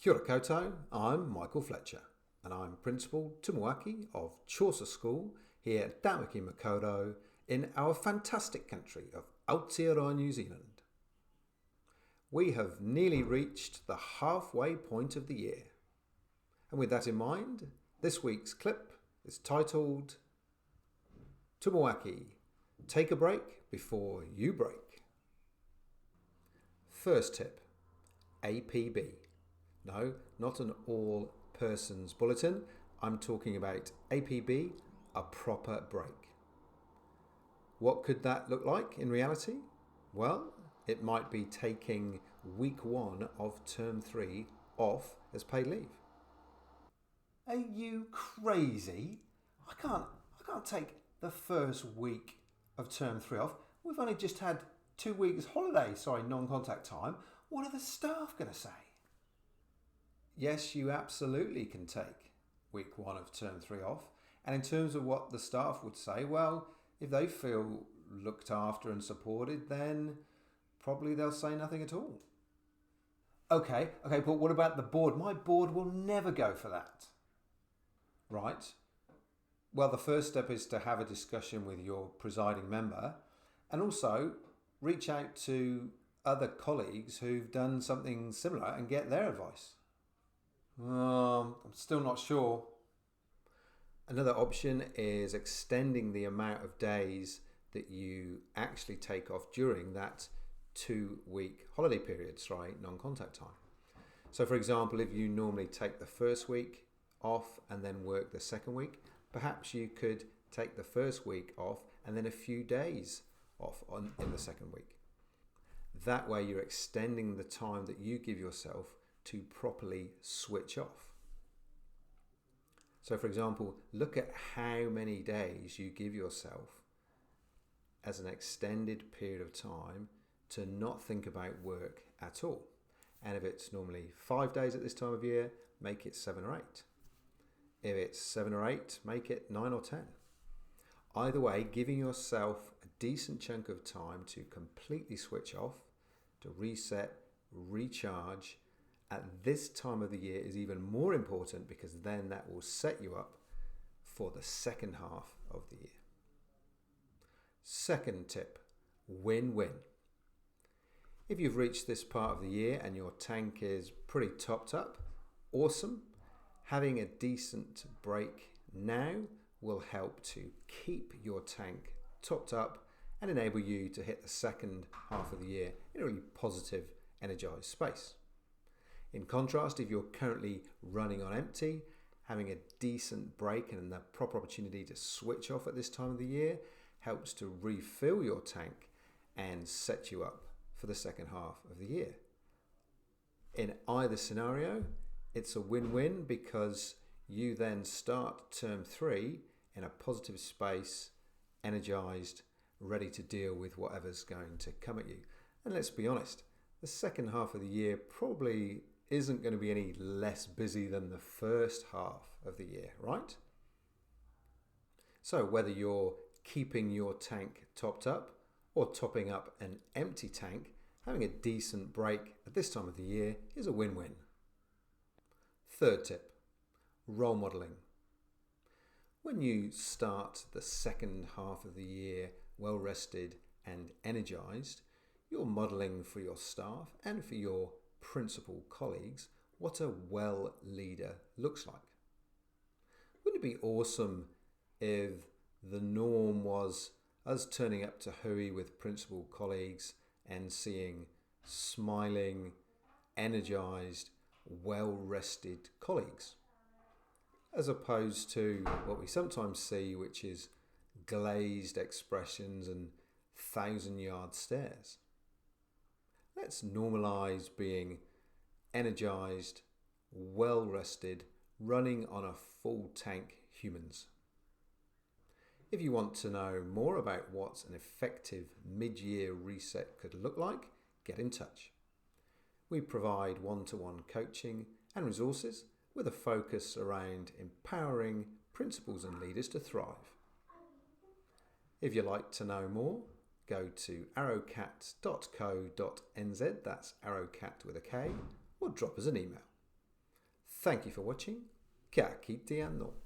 Kia ora koutou, I'm Michael Fletcher and I'm Principal Tumuaki of Chaucer School here at Tumuaki Makaurau in our fantastic country of Aotearoa, New Zealand. We have nearly reached the halfway point of the year. And with that in mind, this week's clip is titled Tumuaki, Take a Break Before You Break. First tip, APB. No, not an all-persons bulletin. I'm talking about APB, a proper break. What could that look like in reality? Well, it might be taking week 1 of term 3 off as paid leave. Are you crazy? I can't take the first week of term 3 off. We've only just had 2 weeks holiday, non-contact time. What are the staff going to say? Yes, you absolutely can take week 1 of term 3 off. And in terms of what the staff would say, well, if they feel looked after and supported, then probably they'll say nothing at all. Okay, but what about the board? My board will never go for that. Right. Well, the first step is to have a discussion with your presiding member and also reach out to other colleagues who've done something similar and get their advice. I'm still not sure. Another option is extending the amount of days that you actually take off during that 2-week holiday period, non-contact time. So for example, if you normally take the first week off and then work the second week, perhaps you could take the first week off and then a few days off in the second week. That way you're extending the time that you give yourself to properly switch off. So for example, look at how many days you give yourself as an extended period of time to not think about work at all. And if it's normally 5 days at this time of year, make it 7 or 8. If it's 7 or 8, make it 9 or 10. Either way, giving yourself a decent chunk of time to completely switch off, to reset, recharge, at this time of the year is even more important because then that will set you up for the second half of the year. Second tip, win-win. If you've reached this part of the year and your tank is pretty topped up, awesome. Having a decent break now will help to keep your tank topped up and enable you to hit the second half of the year in a really positive, energized space. In contrast, if you're currently running on empty, having a decent break and the proper opportunity to switch off at this time of the year helps to refill your tank and set you up for the second half of the year. In either scenario, it's a win-win because you then start term 3 in a positive space, energized, ready to deal with whatever's going to come at you. And let's be honest, the second half of the year probably isn't going to be any less busy than the first half of the year, right? So whether you're keeping your tank topped up or topping up an empty tank, having a decent break at this time of the year is a win-win. Third tip, role modelling. When you start the second half of the year well rested and energised, you're modelling for your staff and for your principal colleagues what a well leader looks like. Wouldn't it be awesome if the norm was us turning up to hui with principal colleagues and seeing smiling, energised, well-rested colleagues, as opposed to what we sometimes see, which is glazed expressions and 1,000-yard stares. Let's normalise being energised, well-rested, running on a full tank humans. If you want to know more about what an effective mid-year reset could look like, get in touch. We provide one-to-one coaching and resources with a focus around empowering principals and leaders to thrive. If you'd like to know more, go to arrowcat.co.nz, that's arrowcat with a K, or drop us an email. Thank you for watching. Kia kite anō.